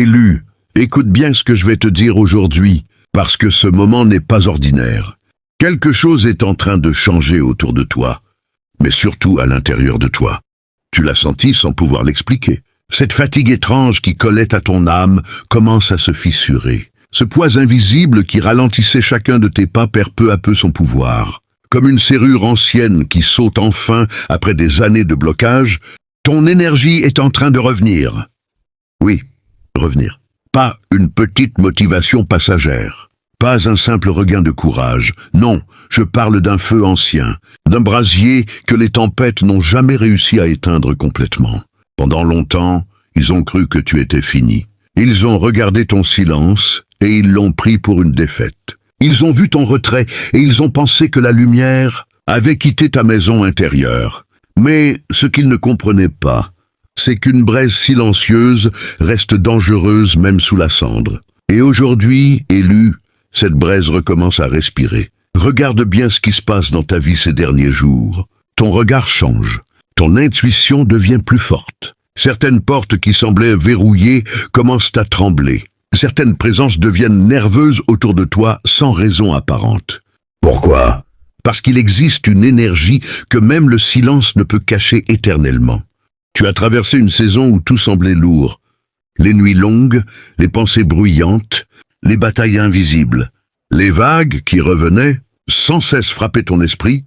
Élu, écoute bien ce que je vais te dire aujourd'hui, parce que ce moment n'est pas ordinaire. Quelque chose est en train de changer autour de toi, mais surtout à l'intérieur de toi. Tu l'as senti sans pouvoir l'expliquer. Cette fatigue étrange qui collait à ton âme commence à se fissurer. Ce poids invisible qui ralentissait chacun de tes pas perd peu à peu son pouvoir. Comme une serrure ancienne qui saute enfin après des années de blocage, ton énergie est en train de revenir. Oui, revenir. Pas une petite motivation passagère. Pas un simple regain de courage. Non, je parle d'un feu ancien, d'un brasier que les tempêtes n'ont jamais réussi à éteindre complètement. Pendant longtemps, ils ont cru que tu étais fini. Ils ont regardé ton silence et ils l'ont pris pour une défaite. Ils ont vu ton retrait et ils ont pensé que la lumière avait quitté ta maison intérieure. Mais ce qu'ils ne comprenaient pas, c'est qu'une braise silencieuse reste dangereuse même sous la cendre. Et aujourd'hui, Élu, cette braise recommence à respirer. Regarde bien ce qui se passe dans ta vie ces derniers jours. Ton regard change. Ton intuition devient plus forte. Certaines portes qui semblaient verrouillées commencent à trembler. Certaines présences deviennent nerveuses autour de toi sans raison apparente. Pourquoi ? Parce qu'il existe une énergie que même le silence ne peut cacher éternellement. Tu as traversé une saison où tout semblait lourd. Les nuits longues, les pensées bruyantes, les batailles invisibles, les vagues qui revenaient, sans cesse frapper ton esprit,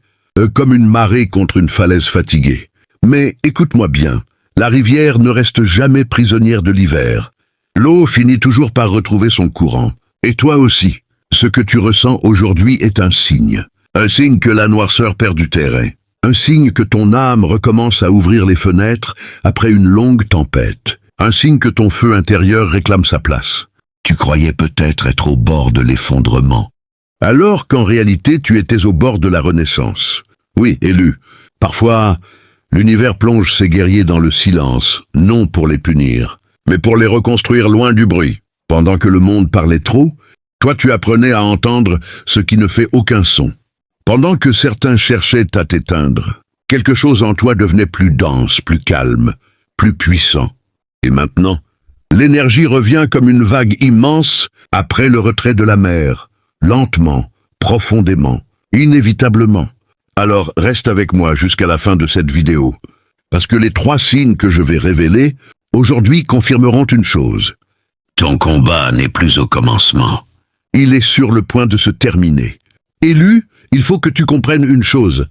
comme une marée contre une falaise fatiguée. Mais écoute-moi bien, la rivière ne reste jamais prisonnière de l'hiver. L'eau finit toujours par retrouver son courant. Et toi aussi, ce que tu ressens aujourd'hui est un signe. Un signe que la noirceur perd du terrain. Un signe que ton âme recommence à ouvrir les fenêtres après une longue tempête. Un signe que ton feu intérieur réclame sa place. Tu croyais peut-être être au bord de l'effondrement, alors qu'en réalité tu étais au bord de la renaissance. Oui, Élu, parfois l'univers plonge ses guerriers dans le silence, non pour les punir, mais pour les reconstruire loin du bruit. Pendant que le monde parlait trop, toi tu apprenais à entendre ce qui ne fait aucun son. Pendant que certains cherchaient à t'éteindre, quelque chose en toi devenait plus dense, plus calme, plus puissant. Et maintenant, l'énergie revient comme une vague immense après le retrait de la mer, lentement, profondément, inévitablement. Alors reste avec moi jusqu'à la fin de cette vidéo, parce que les 3 signes que je vais révéler aujourd'hui confirmeront une chose. Ton combat n'est plus au commencement. Il est sur le point de se terminer. Élu, il faut que tu comprennes une chose.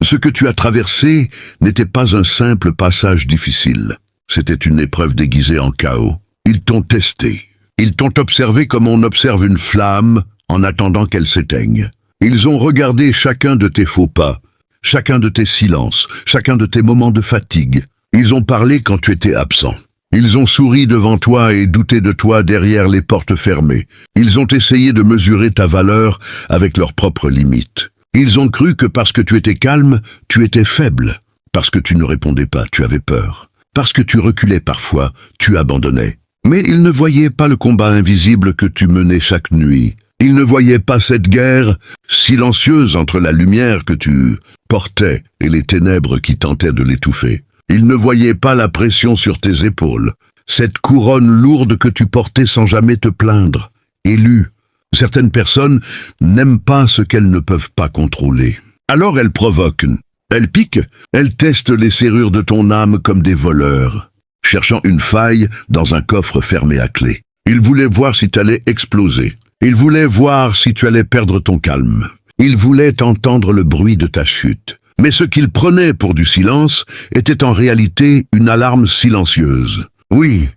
Ce que tu as traversé n'était pas un simple passage difficile. C'était une épreuve déguisée en chaos. Ils t'ont testé. Ils t'ont observé comme on observe une flamme en attendant qu'elle s'éteigne. Ils ont regardé chacun de tes faux pas, chacun de tes silences, chacun de tes moments de fatigue. Ils ont parlé quand tu étais absent. Ils ont souri devant toi et douté de toi derrière les portes fermées. Ils ont essayé de mesurer ta valeur avec leurs propres limites. Ils ont cru que parce que tu étais calme, tu étais faible. Parce que tu ne répondais pas, tu avais peur. Parce que tu reculais parfois, tu abandonnais. Mais ils ne voyaient pas le combat invisible que tu menais chaque nuit. Ils ne voyaient pas cette guerre silencieuse entre la lumière que tu portais et les ténèbres qui tentaient de l'étouffer. Ils ne voyaient pas la pression sur tes épaules, cette couronne lourde que tu portais sans jamais te plaindre. Élu, certaines personnes n'aiment pas ce qu'elles ne peuvent pas contrôler. Alors elles provoquent, elles piquent, elles testent les serrures de ton âme comme des voleurs, cherchant une faille dans un coffre fermé à clé. Ils voulaient voir si tu allais exploser. Ils voulaient voir si tu allais perdre ton calme. Ils voulaient entendre le bruit de ta chute. Mais ce qu'ils prenaient pour du silence était en réalité une alarme silencieuse. Oui,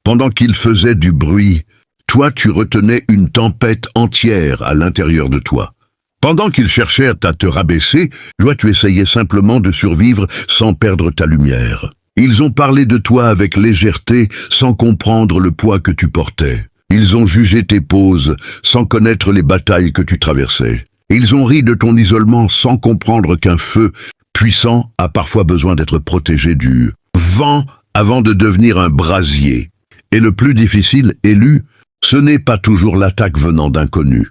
pendant qu'ils faisaient du bruit, toi tu retenais une tempête entière à l'intérieur de toi. Pendant qu'ils cherchaient à te rabaisser, toi tu essayais simplement de survivre sans perdre ta lumière. Ils ont parlé de toi avec légèreté sans comprendre le poids que tu portais. Ils ont jugé tes pauses sans connaître les batailles que tu traversais. Ils ont ri de ton isolement sans comprendre qu'un feu puissant a parfois besoin d'être protégé du vent avant de devenir un brasier. Et le plus difficile, Élu, ce n'est pas toujours l'attaque venant d'inconnus.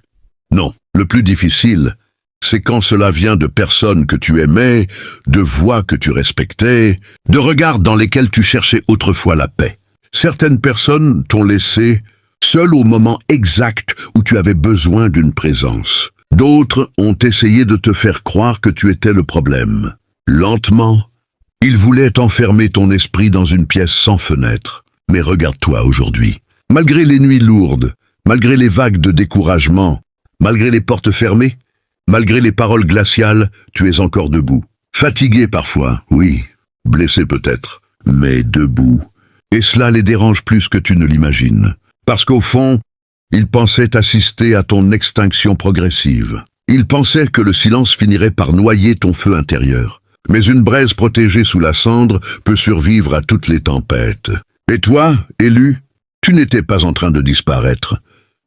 Non, le plus difficile, c'est quand cela vient de personnes que tu aimais, de voix que tu respectais, de regards dans lesquels tu cherchais autrefois la paix. Certaines personnes t'ont laissé seul au moment exact où tu avais besoin d'une présence. D'autres ont essayé de te faire croire que tu étais le problème. Lentement, ils voulaient enfermer ton esprit dans une pièce sans fenêtre. Mais regarde-toi aujourd'hui. Malgré les nuits lourdes, malgré les vagues de découragement, malgré les portes fermées, malgré les paroles glaciales, tu es encore debout. Fatigué parfois, oui, blessé peut-être, mais debout. Et cela les dérange plus que tu ne l'imagines. Parce qu'au fond, ils pensaient assister à ton extinction progressive. Ils pensaient que le silence finirait par noyer ton feu intérieur. Mais une braise protégée sous la cendre peut survivre à toutes les tempêtes. Et toi, élu, tu n'étais pas en train de disparaître.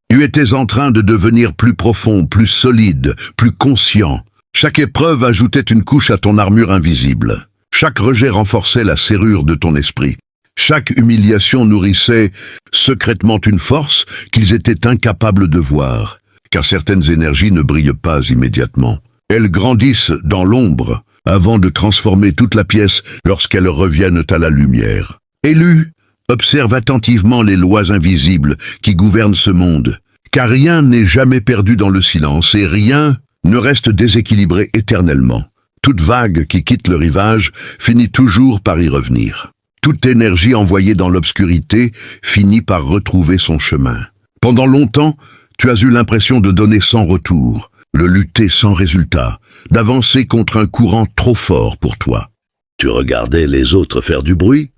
Tu étais en train de devenir plus profond, plus solide, plus conscient. Chaque épreuve ajoutait une couche à ton armure invisible. Chaque rejet renforçait la serrure de ton esprit. Chaque humiliation nourrissait secrètement une force qu'ils étaient incapables de voir, car certaines énergies ne brillent pas immédiatement. Elles grandissent dans l'ombre avant de transformer toute la pièce lorsqu'elles reviennent à la lumière. Élu, observe attentivement les lois invisibles qui gouvernent ce monde, car rien n'est jamais perdu dans le silence et rien ne reste déséquilibré éternellement. Toute vague qui quitte le rivage finit toujours par y revenir. Toute énergie envoyée dans l'obscurité finit par retrouver son chemin. Pendant longtemps, tu as eu l'impression de donner sans retour, de lutter sans résultat, d'avancer contre un courant trop fort pour toi. Tu regardais les autres faire du bruit,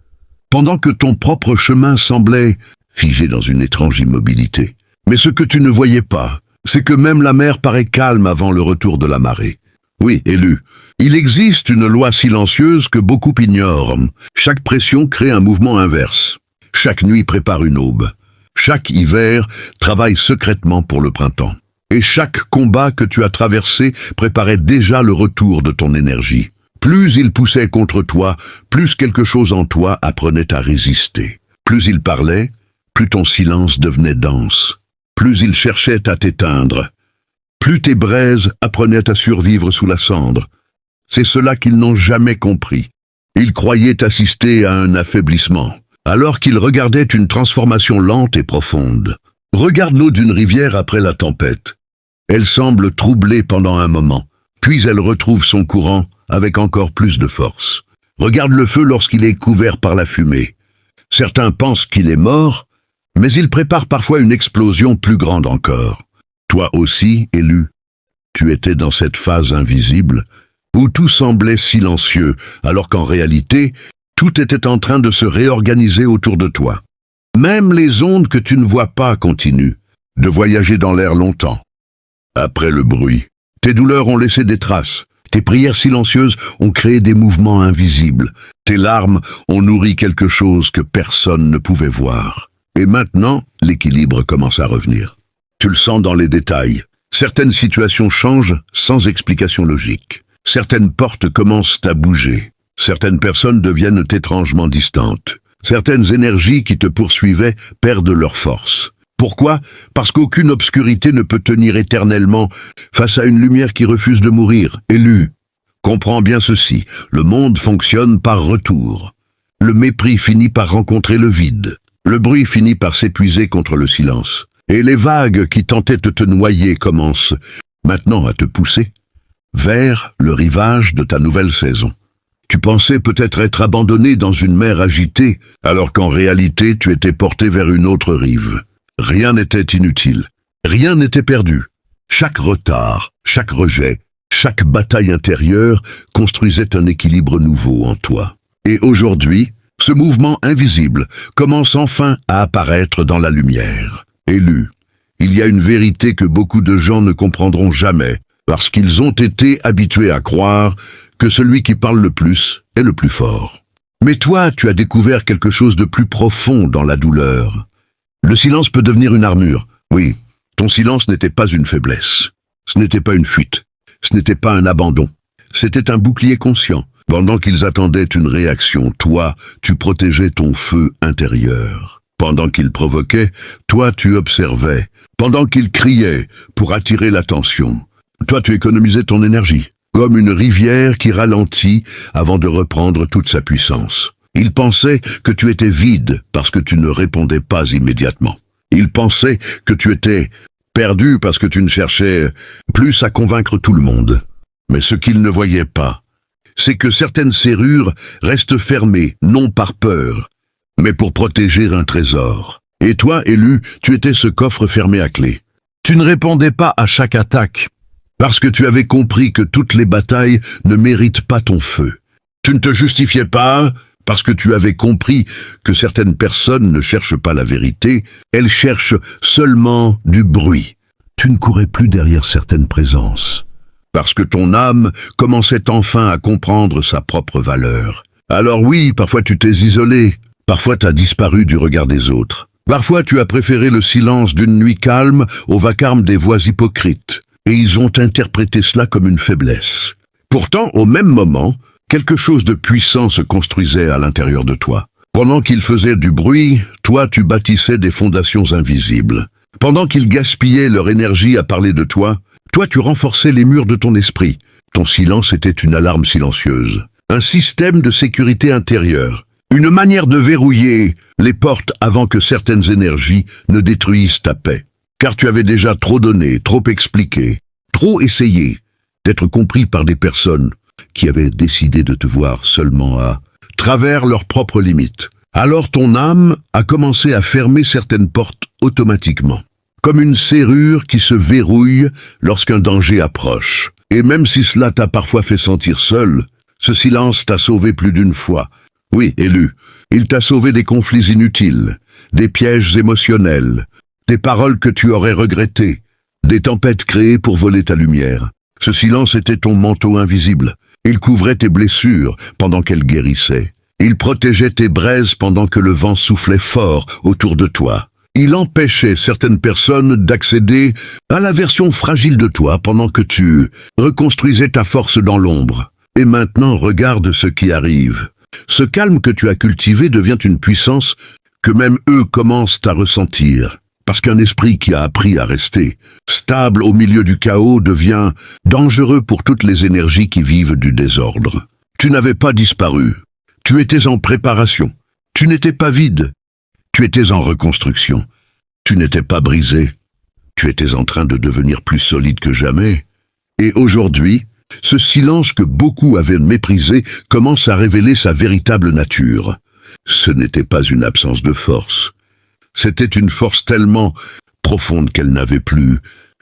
pendant que ton propre chemin semblait figé dans une étrange immobilité. Mais ce que tu ne voyais pas, c'est que même la mer paraît calme avant le retour de la marée. Oui, élu, il existe une loi silencieuse que beaucoup ignorent. Chaque pression crée un mouvement inverse. Chaque nuit prépare une aube. Chaque hiver travaille secrètement pour le printemps. Et chaque combat que tu as traversé préparait déjà le retour de ton énergie. Plus il poussait contre toi, plus quelque chose en toi apprenait à résister. Plus il parlait, plus ton silence devenait dense. Plus il cherchait à t'éteindre, plus tes braises apprenaient à survivre sous la cendre. C'est cela qu'ils n'ont jamais compris. Ils croyaient assister à un affaiblissement, alors qu'ils regardaient une transformation lente et profonde. Regarde l'eau d'une rivière après la tempête. Elle semble troublée pendant un moment, puis elle retrouve son courant avec encore plus de force. Regarde le feu lorsqu'il est couvert par la fumée. Certains pensent qu'il est mort, mais il prépare parfois une explosion plus grande encore. Toi aussi, élu, tu étais dans cette phase invisible, où tout semblait silencieux, alors qu'en réalité, tout était en train de se réorganiser autour de toi. Même les ondes que tu ne vois pas continuent de voyager dans l'air longtemps. Après le bruit, tes douleurs ont laissé des traces, tes prières silencieuses ont créé des mouvements invisibles, tes larmes ont nourri quelque chose que personne ne pouvait voir. Et maintenant, l'équilibre commence à revenir. Tu le sens dans les détails. Certaines situations changent sans explication logique. Certaines portes commencent à bouger. Certaines personnes deviennent étrangement distantes. Certaines énergies qui te poursuivaient perdent leur force. Pourquoi? Parce qu'aucune obscurité ne peut tenir éternellement face à une lumière qui refuse de mourir. Élu, comprends bien ceci, le monde fonctionne par retour. Le mépris finit par rencontrer le vide. Le bruit finit par s'épuiser contre le silence. Et les vagues qui tentaient de te noyer commencent maintenant à te pousser vers le rivage de ta nouvelle saison. Tu pensais peut-être être abandonné dans une mer agitée, alors qu'en réalité tu étais porté vers une autre rive. Rien n'était inutile, rien n'était perdu. Chaque retard, chaque rejet, chaque bataille intérieure construisait un équilibre nouveau en toi. Et aujourd'hui, ce mouvement invisible commence enfin à apparaître dans la lumière. Élu, il y a une vérité que beaucoup de gens ne comprendront jamais, parce qu'ils ont été habitués à croire que celui qui parle le plus est le plus fort. Mais toi, tu as découvert quelque chose de plus profond dans la douleur. Le silence peut devenir une armure. Oui, ton silence n'était pas une faiblesse. Ce n'était pas une fuite. Ce n'était pas un abandon. C'était un bouclier conscient. Pendant qu'ils attendaient une réaction, toi, tu protégeais ton feu intérieur. Pendant qu'ils provoquaient, toi, tu observais. Pendant qu'ils criaient pour attirer l'attention, toi, tu économisais ton énergie, comme une rivière qui ralentit avant de reprendre toute sa puissance. Ils pensaient que tu étais vide parce que tu ne répondais pas immédiatement. Ils pensaient que tu étais perdu parce que tu ne cherchais plus à convaincre tout le monde. Mais ce qu'ils ne voyaient pas, c'est que certaines serrures restent fermées, non par peur, mais pour protéger un trésor. Et toi, élu, tu étais ce coffre fermé à clé. Tu ne répondais pas à chaque attaque, parce que tu avais compris que toutes les batailles ne méritent pas ton feu. Tu ne te justifiais pas, parce que tu avais compris que certaines personnes ne cherchent pas la vérité, elles cherchent seulement du bruit. Tu ne courais plus derrière certaines présences, parce que ton âme commençait enfin à comprendre sa propre valeur. Alors oui, parfois tu t'es isolé, parfois tu as disparu du regard des autres. Parfois tu as préféré le silence d'une nuit calme au vacarme des voix hypocrites, et ils ont interprété cela comme une faiblesse. Pourtant, au même moment, quelque chose de puissant se construisait à l'intérieur de toi. Pendant qu'ils faisaient du bruit, toi tu bâtissais des fondations invisibles. Pendant qu'ils gaspillaient leur énergie à parler de toi, toi tu renforçais les murs de ton esprit. Ton silence était une alarme silencieuse, un système de sécurité intérieure, une manière de verrouiller les portes avant que certaines énergies ne détruisent ta paix. Car tu avais déjà trop donné, trop expliqué, trop essayé d'être compris par des personnes qui avaient décidé de te voir seulement à travers leurs propres limites. Alors ton âme a commencé à fermer certaines portes automatiquement, comme une serrure qui se verrouille lorsqu'un danger approche. Et même si cela t'a parfois fait sentir seul, ce silence t'a sauvé plus d'une fois. Oui, élu, il t'a sauvé des conflits inutiles, des pièges émotionnels, des paroles que tu aurais regrettées, des tempêtes créées pour voler ta lumière. Ce silence était ton manteau invisible. Il couvrait tes blessures pendant qu'elles guérissaient. Il protégeait tes braises pendant que le vent soufflait fort autour de toi. Il empêchait certaines personnes d'accéder à la version fragile de toi pendant que tu reconstruisais ta force dans l'ombre. Et maintenant, regarde ce qui arrive. Ce calme que tu as cultivé devient une puissance que même eux commencent à ressentir. Parce qu'un esprit qui a appris à rester stable au milieu du chaos devient dangereux pour toutes les énergies qui vivent du désordre. Tu n'avais pas disparu. Tu étais en préparation. Tu n'étais pas vide. Tu étais en reconstruction. Tu n'étais pas brisé. Tu étais en train de devenir plus solide que jamais. Et aujourd'hui, ce silence que beaucoup avaient méprisé commence à révéler sa véritable nature. Ce n'était pas une absence de force. C'était une force tellement profonde qu'elle n'avait plus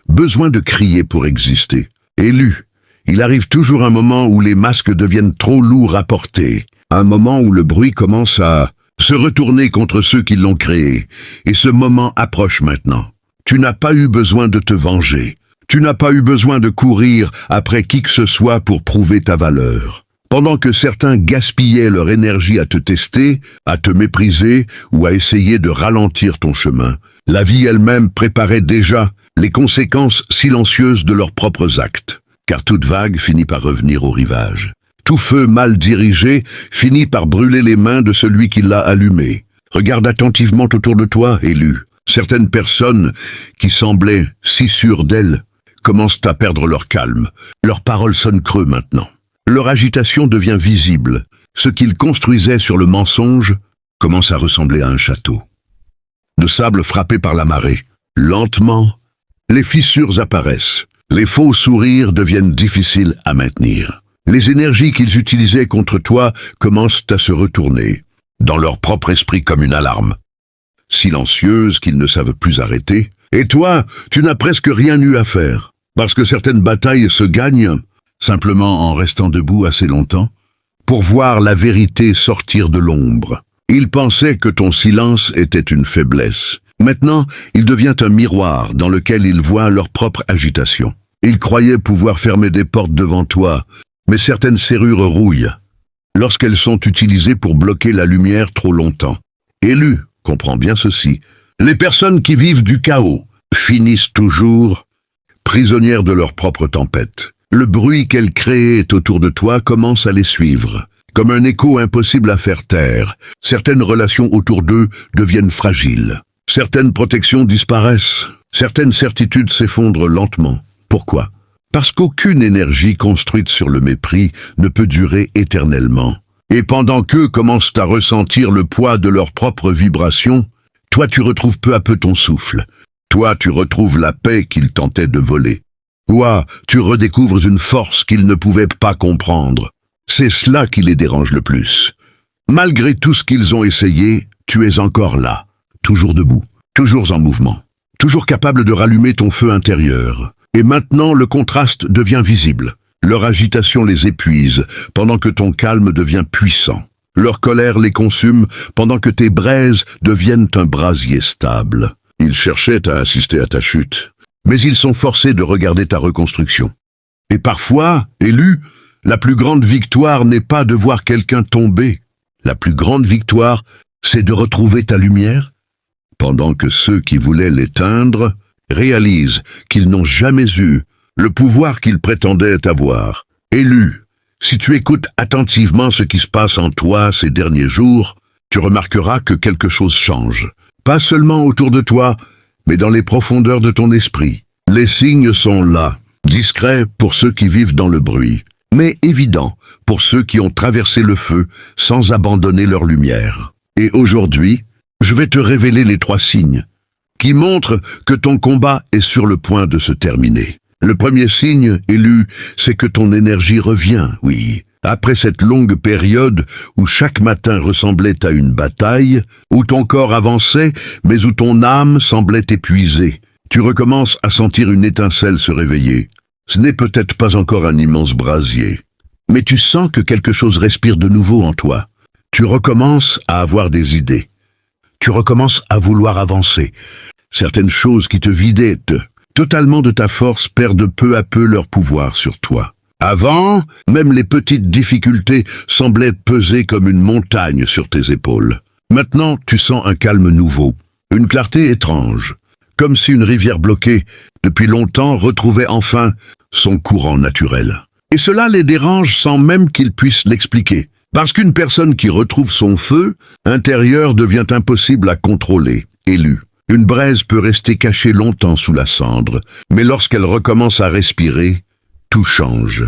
besoin de crier pour exister. Élu, il arrive toujours un moment où les masques deviennent trop lourds à porter, un moment où le bruit commence à se retourner contre ceux qui l'ont créé, et ce moment approche maintenant. Tu n'as pas eu besoin de te venger, tu n'as pas eu besoin de courir après qui que ce soit pour prouver ta valeur. Pendant que certains gaspillaient leur énergie à te tester, à te mépriser ou à essayer de ralentir ton chemin, la vie elle-même préparait déjà les conséquences silencieuses de leurs propres actes. Car toute vague finit par revenir au rivage. Tout feu mal dirigé finit par brûler les mains de celui qui l'a allumé. Regarde attentivement autour de toi, élu. Certaines personnes qui semblaient si sûres d'elles commencent à perdre leur calme. Leurs paroles sonnent creux maintenant. Leur agitation devient visible. Ce qu'ils construisaient sur le mensonge commence à ressembler à un château. De sable frappé par la marée. Lentement, les fissures apparaissent. Les faux sourires deviennent difficiles à maintenir. Les énergies qu'ils utilisaient contre toi commencent à se retourner, dans leur propre esprit comme une alarme. Silencieuse qu'ils ne savent plus arrêter. Et toi, tu n'as presque rien eu à faire. Parce que certaines batailles se gagnent simplement en restant debout assez longtemps, pour voir la vérité sortir de l'ombre. Ils pensaient que ton silence était une faiblesse. Maintenant, il devient un miroir dans lequel ils voient leur propre agitation. Ils croyaient pouvoir fermer des portes devant toi, mais certaines serrures rouillent, lorsqu'elles sont utilisées pour bloquer la lumière trop longtemps. Élu, comprends bien ceci, les personnes qui vivent du chaos finissent toujours prisonnières de leur propre tempête. Le bruit qu'elles créent autour de toi commence à les suivre, comme un écho impossible à faire taire. Certaines relations autour d'eux deviennent fragiles. Certaines protections disparaissent. Certaines certitudes s'effondrent lentement. Pourquoi? Parce qu'aucune énergie construite sur le mépris ne peut durer éternellement. Et pendant qu'eux commencent à ressentir le poids de leurs propres vibrations, toi tu retrouves peu à peu ton souffle. Toi tu retrouves la paix qu'ils tentaient de voler. Toi, tu redécouvres une force qu'ils ne pouvaient pas comprendre. C'est cela qui les dérange le plus. Malgré tout ce qu'ils ont essayé, tu es encore là, toujours debout, toujours en mouvement, toujours capable de rallumer ton feu intérieur. Et maintenant, le contraste devient visible. Leur agitation les épuise, pendant que ton calme devient puissant. Leur colère les consume, pendant que tes braises deviennent un brasier stable. Ils cherchaient à assister à ta chute, mais ils sont forcés de regarder ta reconstruction. Et parfois, élu, la plus grande victoire n'est pas de voir quelqu'un tomber. La plus grande victoire, c'est de retrouver ta lumière, pendant que ceux qui voulaient l'éteindre réalisent qu'ils n'ont jamais eu le pouvoir qu'ils prétendaient avoir. Élu, si tu écoutes attentivement ce qui se passe en toi ces derniers jours, tu remarqueras que quelque chose change. Pas seulement autour de toi, mais dans les profondeurs de ton esprit. Les signes sont là, discrets pour ceux qui vivent dans le bruit, mais évidents pour ceux qui ont traversé le feu sans abandonner leur lumière. Et aujourd'hui, je vais te révéler les 3 signes qui montrent que ton combat est sur le point de se terminer. Le premier signe, élu, c'est que ton énergie revient, oui. Après cette longue période où chaque matin ressemblait à une bataille, où ton corps avançait, mais où ton âme semblait épuisée, tu recommences à sentir une étincelle se réveiller. Ce n'est peut-être pas encore un immense brasier, mais tu sens que quelque chose respire de nouveau en toi. Tu recommences à avoir des idées. Tu recommences à vouloir avancer. Certaines choses qui te vidaient totalement de ta force perdent peu à peu leur pouvoir sur toi. Avant, même les petites difficultés semblaient peser comme une montagne sur tes épaules. Maintenant, tu sens un calme nouveau, une clarté étrange, comme si une rivière bloquée depuis longtemps retrouvait enfin son courant naturel. Et cela les dérange sans même qu'ils puissent l'expliquer. Parce qu'une personne qui retrouve son feu intérieur devient impossible à contrôler. Élu. Une braise peut rester cachée longtemps sous la cendre, mais lorsqu'elle recommence à respirer, tout change.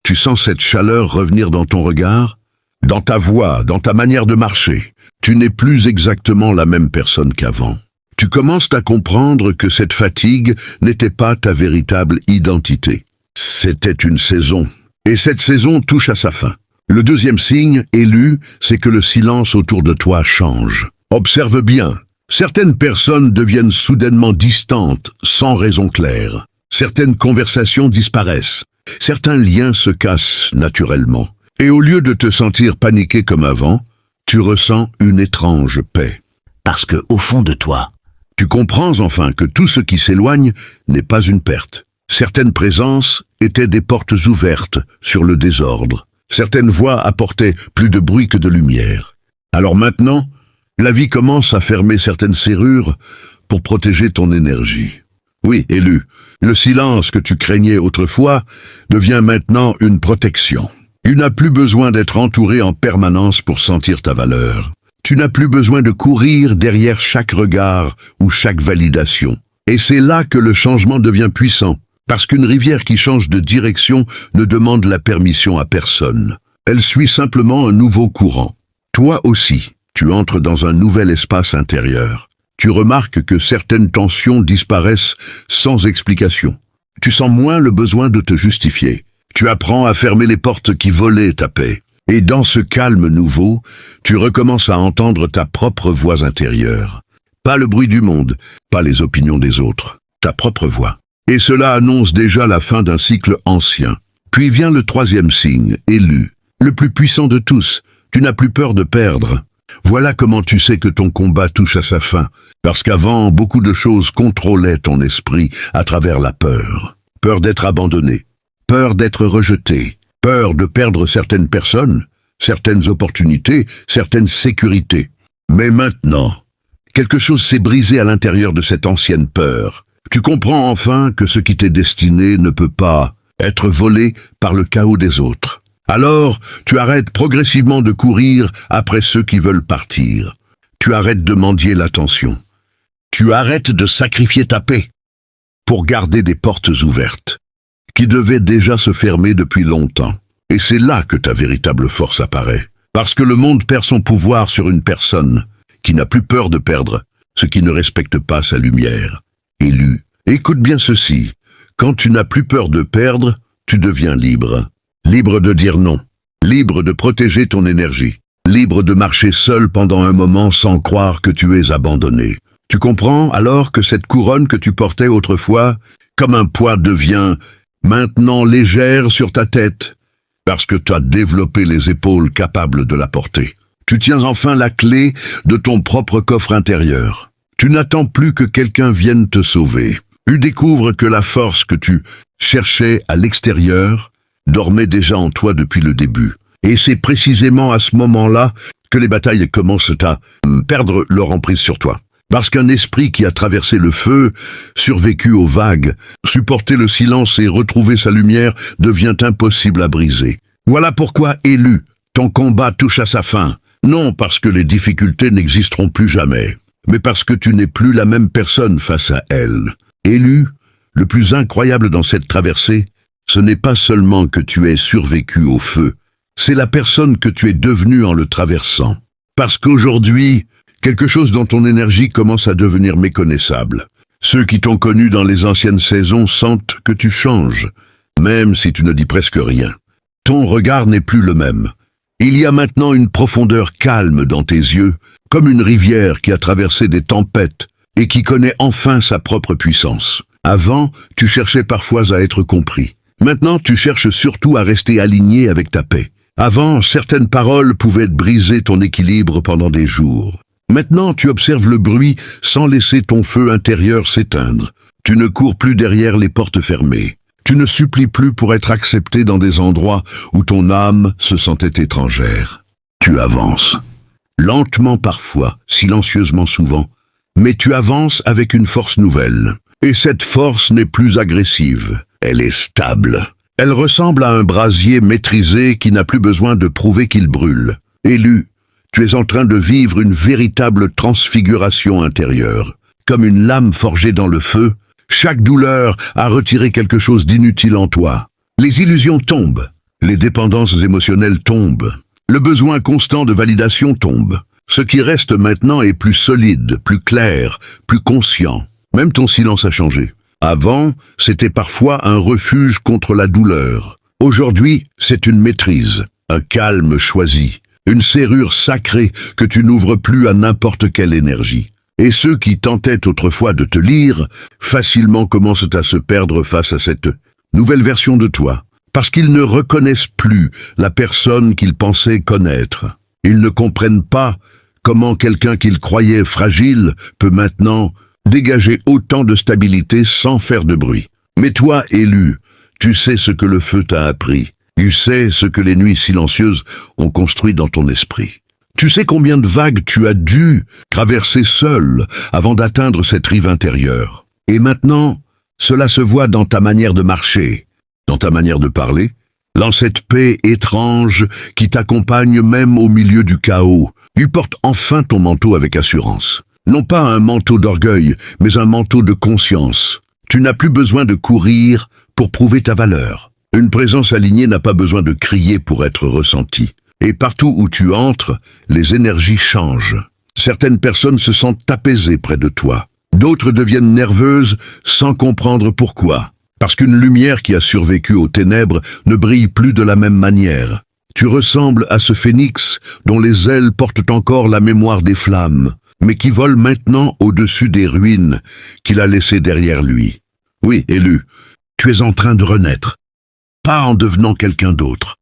Tu sens cette chaleur revenir dans ton regard, dans ta voix, dans ta manière de marcher. Tu n'es plus exactement la même personne qu'avant. Tu commences à comprendre que cette fatigue n'était pas ta véritable identité. C'était une saison, et cette saison touche à sa fin. Le deuxième signe, élu, c'est que le silence autour de toi change. Observe bien. Certaines personnes deviennent soudainement distantes, sans raison claire. Certaines conversations disparaissent. Certains liens se cassent naturellement. Et au lieu de te sentir paniqué comme avant, tu ressens une étrange paix. Parce que, au fond de toi, tu comprends enfin que tout ce qui s'éloigne n'est pas une perte. Certaines présences étaient des portes ouvertes sur le désordre. Certaines voix apportaient plus de bruit que de lumière. Alors maintenant, la vie commence à fermer certaines serrures pour protéger ton énergie. Oui, élu, le silence que tu craignais autrefois devient maintenant une protection. Tu n'as plus besoin d'être entouré en permanence pour sentir ta valeur. Tu n'as plus besoin de courir derrière chaque regard ou chaque validation. Et c'est là que le changement devient puissant, parce qu'une rivière qui change de direction ne demande la permission à personne. Elle suit simplement un nouveau courant. Toi aussi, tu entres dans un nouvel espace intérieur. Tu remarques que certaines tensions disparaissent sans explication. Tu sens moins le besoin de te justifier. Tu apprends à fermer les portes qui volaient ta paix. Et dans ce calme nouveau, tu recommences à entendre ta propre voix intérieure. Pas le bruit du monde, pas les opinions des autres, ta propre voix. Et cela annonce déjà la fin d'un cycle ancien. Puis vient le troisième signe, élu. Le plus puissant de tous, tu n'as plus peur de perdre. Voilà comment tu sais que ton combat touche à sa fin. Parce qu'avant, beaucoup de choses contrôlaient ton esprit à travers la peur. Peur d'être abandonné, peur d'être rejeté, peur de perdre certaines personnes, certaines opportunités, certaines sécurités. Mais maintenant, quelque chose s'est brisé à l'intérieur de cette ancienne peur. Tu comprends enfin que ce qui t'est destiné ne peut pas être volé par le chaos des autres. Alors, tu arrêtes progressivement de courir après ceux qui veulent partir. Tu arrêtes de mendier l'attention. Tu arrêtes de sacrifier ta paix pour garder des portes ouvertes, qui devaient déjà se fermer depuis longtemps. Et c'est là que ta véritable force apparaît. Parce que le monde perd son pouvoir sur une personne qui n'a plus peur de perdre ce qui ne respecte pas sa lumière. Élu, écoute bien ceci. Quand tu n'as plus peur de perdre, tu deviens libre. Libre de dire non. Libre de protéger ton énergie. Libre de marcher seul pendant un moment sans croire que tu es abandonné. Tu comprends alors que cette couronne que tu portais autrefois, comme un poids, devient maintenant légère sur ta tête, parce que tu as développé les épaules capables de la porter. Tu tiens enfin la clé de ton propre coffre intérieur. Tu n'attends plus que quelqu'un vienne te sauver. Tu découvres que la force que tu cherchais à l'extérieur dormait déjà en toi depuis le début. Et c'est précisément à ce moment-là que les batailles commencent à perdre leur emprise sur toi. Parce qu'un esprit qui a traversé le feu, survécu aux vagues, supporté le silence et retrouvé sa lumière devient impossible à briser. Voilà pourquoi, élu, ton combat touche à sa fin. Non parce que les difficultés n'existeront plus jamais, mais parce que tu n'es plus la même personne face à elles. Élu, le plus incroyable dans cette traversée, ce n'est pas seulement que tu aies survécu au feu, c'est la personne que tu es devenue en le traversant. Parce qu'aujourd'hui, quelque chose dans ton énergie commence à devenir méconnaissable. Ceux qui t'ont connu dans les anciennes saisons sentent que tu changes, même si tu ne dis presque rien. Ton regard n'est plus le même. Il y a maintenant une profondeur calme dans tes yeux, comme une rivière qui a traversé des tempêtes et qui connaît enfin sa propre puissance. Avant, tu cherchais parfois à être compris. Maintenant, tu cherches surtout à rester aligné avec ta paix. Avant, certaines paroles pouvaient briser ton équilibre pendant des jours. Maintenant, tu observes le bruit sans laisser ton feu intérieur s'éteindre. Tu ne cours plus derrière les portes fermées. Tu ne supplies plus pour être accepté dans des endroits où ton âme se sentait étrangère. Tu avances. Lentement parfois, silencieusement souvent, mais tu avances avec une force nouvelle. Et cette force n'est plus agressive. Elle est stable. Elle ressemble à un brasier maîtrisé qui n'a plus besoin de prouver qu'il brûle. Élu, tu es en train de vivre une véritable transfiguration intérieure. Comme une lame forgée dans le feu, chaque douleur a retiré quelque chose d'inutile en toi. Les illusions tombent, les dépendances émotionnelles tombent, le besoin constant de validation tombe. Ce qui reste maintenant est plus solide, plus clair, plus conscient. Même ton silence a changé. Avant, c'était parfois un refuge contre la douleur. Aujourd'hui, c'est une maîtrise, un calme choisi, une serrure sacrée que tu n'ouvres plus à n'importe quelle énergie. Et ceux qui tentaient autrefois de te lire, facilement commencent à se perdre face à cette nouvelle version de toi, parce qu'ils ne reconnaissent plus la personne qu'ils pensaient connaître. Ils ne comprennent pas comment quelqu'un qu'ils croyaient fragile peut maintenant dégager autant de stabilité sans faire de bruit. Mais toi, élu, tu sais ce que le feu t'a appris. Tu sais ce que les nuits silencieuses ont construit dans ton esprit. Tu sais combien de vagues tu as dû traverser seul avant d'atteindre cette rive intérieure. Et maintenant, cela se voit dans ta manière de marcher, dans ta manière de parler, dans cette paix étrange qui t'accompagne même au milieu du chaos. Tu portes enfin ton manteau avec assurance. Non pas un manteau d'orgueil, mais un manteau de conscience. Tu n'as plus besoin de courir pour prouver ta valeur. Une présence alignée n'a pas besoin de crier pour être ressentie. Et partout où tu entres, les énergies changent. Certaines personnes se sentent apaisées près de toi. D'autres deviennent nerveuses sans comprendre pourquoi. Parce qu'une lumière qui a survécu aux ténèbres ne brille plus de la même manière. Tu ressembles à ce phénix dont les ailes portent encore la mémoire des flammes, mais qui vole maintenant au-dessus des ruines qu'il a laissées derrière lui. Oui, élu, tu es en train de renaître. Pas en devenant quelqu'un d'autre,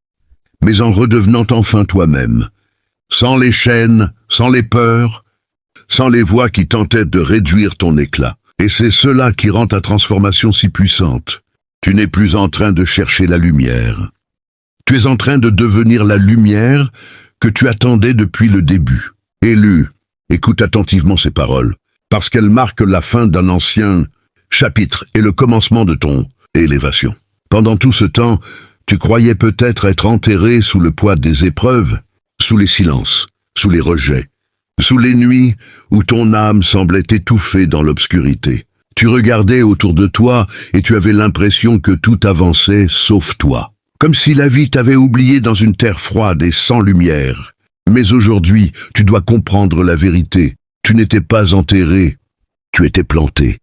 mais en redevenant enfin toi-même. Sans les chaînes, sans les peurs, sans les voix qui tentaient de réduire ton éclat. Et c'est cela qui rend ta transformation si puissante. Tu n'es plus en train de chercher la lumière. Tu es en train de devenir la lumière que tu attendais depuis le début. Élu, écoute attentivement ces paroles, parce qu'elles marquent la fin d'un ancien chapitre et le commencement de ton élévation. Pendant tout ce temps, tu croyais peut-être être enterré sous le poids des épreuves, sous les silences, sous les rejets, sous les nuits où ton âme semblait étouffée dans l'obscurité. Tu regardais autour de toi et tu avais l'impression que tout avançait sauf toi. Comme si la vie t'avait oublié dans une terre froide et sans lumière. Mais aujourd'hui, tu dois comprendre la vérité. Tu n'étais pas enterré, tu étais planté.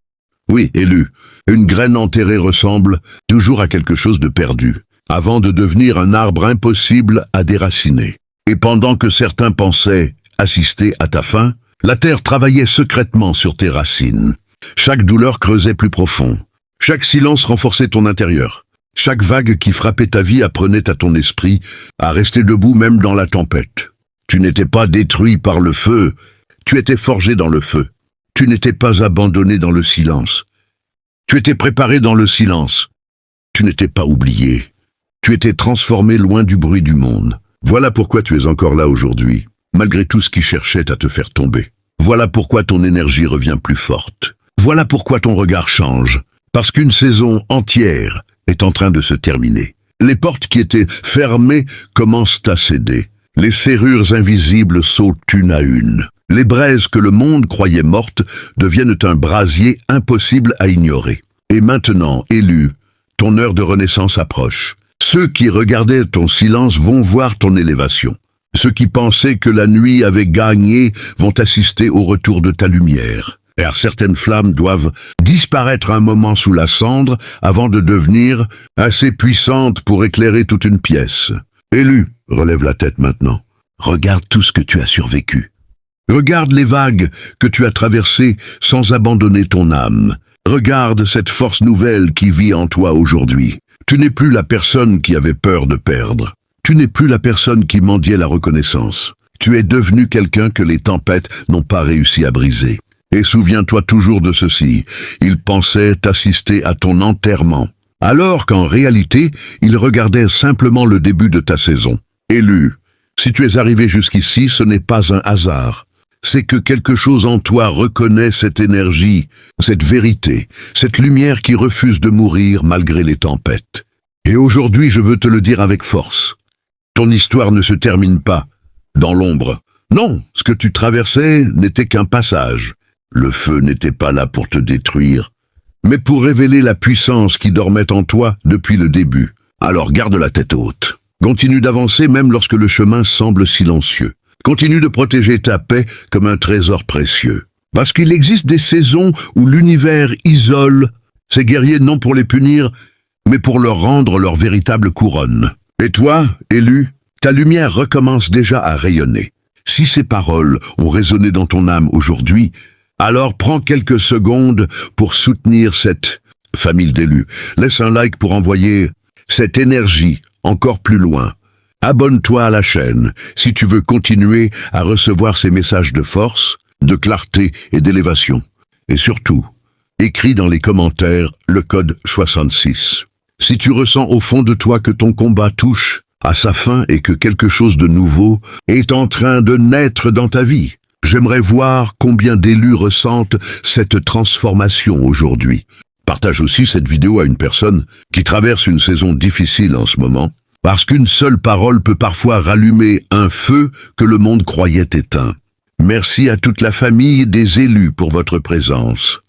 Oui, élu, une graine enterrée ressemble toujours à quelque chose de perdu, avant de devenir un arbre impossible à déraciner. Et pendant que certains pensaient assister à ta fin, la terre travaillait secrètement sur tes racines. Chaque douleur creusait plus profond. Chaque silence renforçait ton intérieur. Chaque vague qui frappait ta vie apprenait à ton esprit à rester debout même dans la tempête. Tu n'étais pas détruit par le feu, tu étais forgé dans le feu. Tu n'étais pas abandonné dans le silence. Tu étais préparé dans le silence. Tu n'étais pas oublié. Tu étais transformé loin du bruit du monde. Voilà pourquoi tu es encore là aujourd'hui, malgré tout ce qui cherchait à te faire tomber. Voilà pourquoi ton énergie revient plus forte. Voilà pourquoi ton regard change, parce qu'une saison entière est en train de se terminer. Les portes qui étaient fermées commencent à céder. Les serrures invisibles sautent une à une. Les braises que le monde croyait mortes deviennent un brasier impossible à ignorer. Et maintenant, élu, ton heure de renaissance approche. Ceux qui regardaient ton silence vont voir ton élévation. Ceux qui pensaient que la nuit avait gagné vont assister au retour de ta lumière. Car certaines flammes doivent disparaître un moment sous la cendre avant de devenir assez puissantes pour éclairer toute une pièce. Élu, relève la tête maintenant. Regarde tout ce que tu as survécu. Regarde les vagues que tu as traversées sans abandonner ton âme. Regarde cette force nouvelle qui vit en toi aujourd'hui. Tu n'es plus la personne qui avait peur de perdre. Tu n'es plus la personne qui mendiait la reconnaissance. Tu es devenu quelqu'un que les tempêtes n'ont pas réussi à briser. Et souviens-toi toujours de ceci, ils pensaient assister à ton enterrement, alors qu'en réalité, ils regardaient simplement le début de ta saison. Élu, si tu es arrivé jusqu'ici, ce n'est pas un hasard. C'est que quelque chose en toi reconnaît cette énergie, cette vérité, cette lumière qui refuse de mourir malgré les tempêtes. Et aujourd'hui, je veux te le dire avec force. Ton histoire ne se termine pas dans l'ombre. Non, ce que tu traversais n'était qu'un passage. Le feu n'était pas là pour te détruire, mais pour révéler la puissance qui dormait en toi depuis le début. Alors garde la tête haute. Continue d'avancer même lorsque le chemin semble silencieux. Continue de protéger ta paix comme un trésor précieux. Parce qu'il existe des saisons où l'univers isole ces guerriers non pour les punir, mais pour leur rendre leur véritable couronne. Et toi, élu, ta lumière recommence déjà à rayonner. Si ces paroles ont résonné dans ton âme aujourd'hui, alors prends quelques secondes pour soutenir cette famille d'élus. Laisse un like pour envoyer cette énergie encore plus loin. Abonne-toi à la chaîne si tu veux continuer à recevoir ces messages de force, de clarté et d'élévation. Et surtout, écris dans les commentaires le code 66. Si tu ressens au fond de toi que ton combat touche à sa fin et que quelque chose de nouveau est en train de naître dans ta vie, j'aimerais voir combien d'élus ressentent cette transformation aujourd'hui. Partage aussi cette vidéo à une personne qui traverse une saison difficile en ce moment, parce qu'une seule parole peut parfois rallumer un feu que le monde croyait éteint. Merci à toute la famille des élus pour votre présence,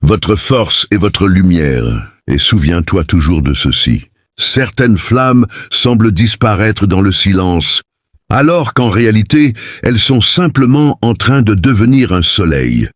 votre force et votre lumière. Et souviens-toi toujours de ceci. Certaines flammes semblent disparaître dans le silence, alors qu'en réalité, elles sont simplement en train de devenir un soleil.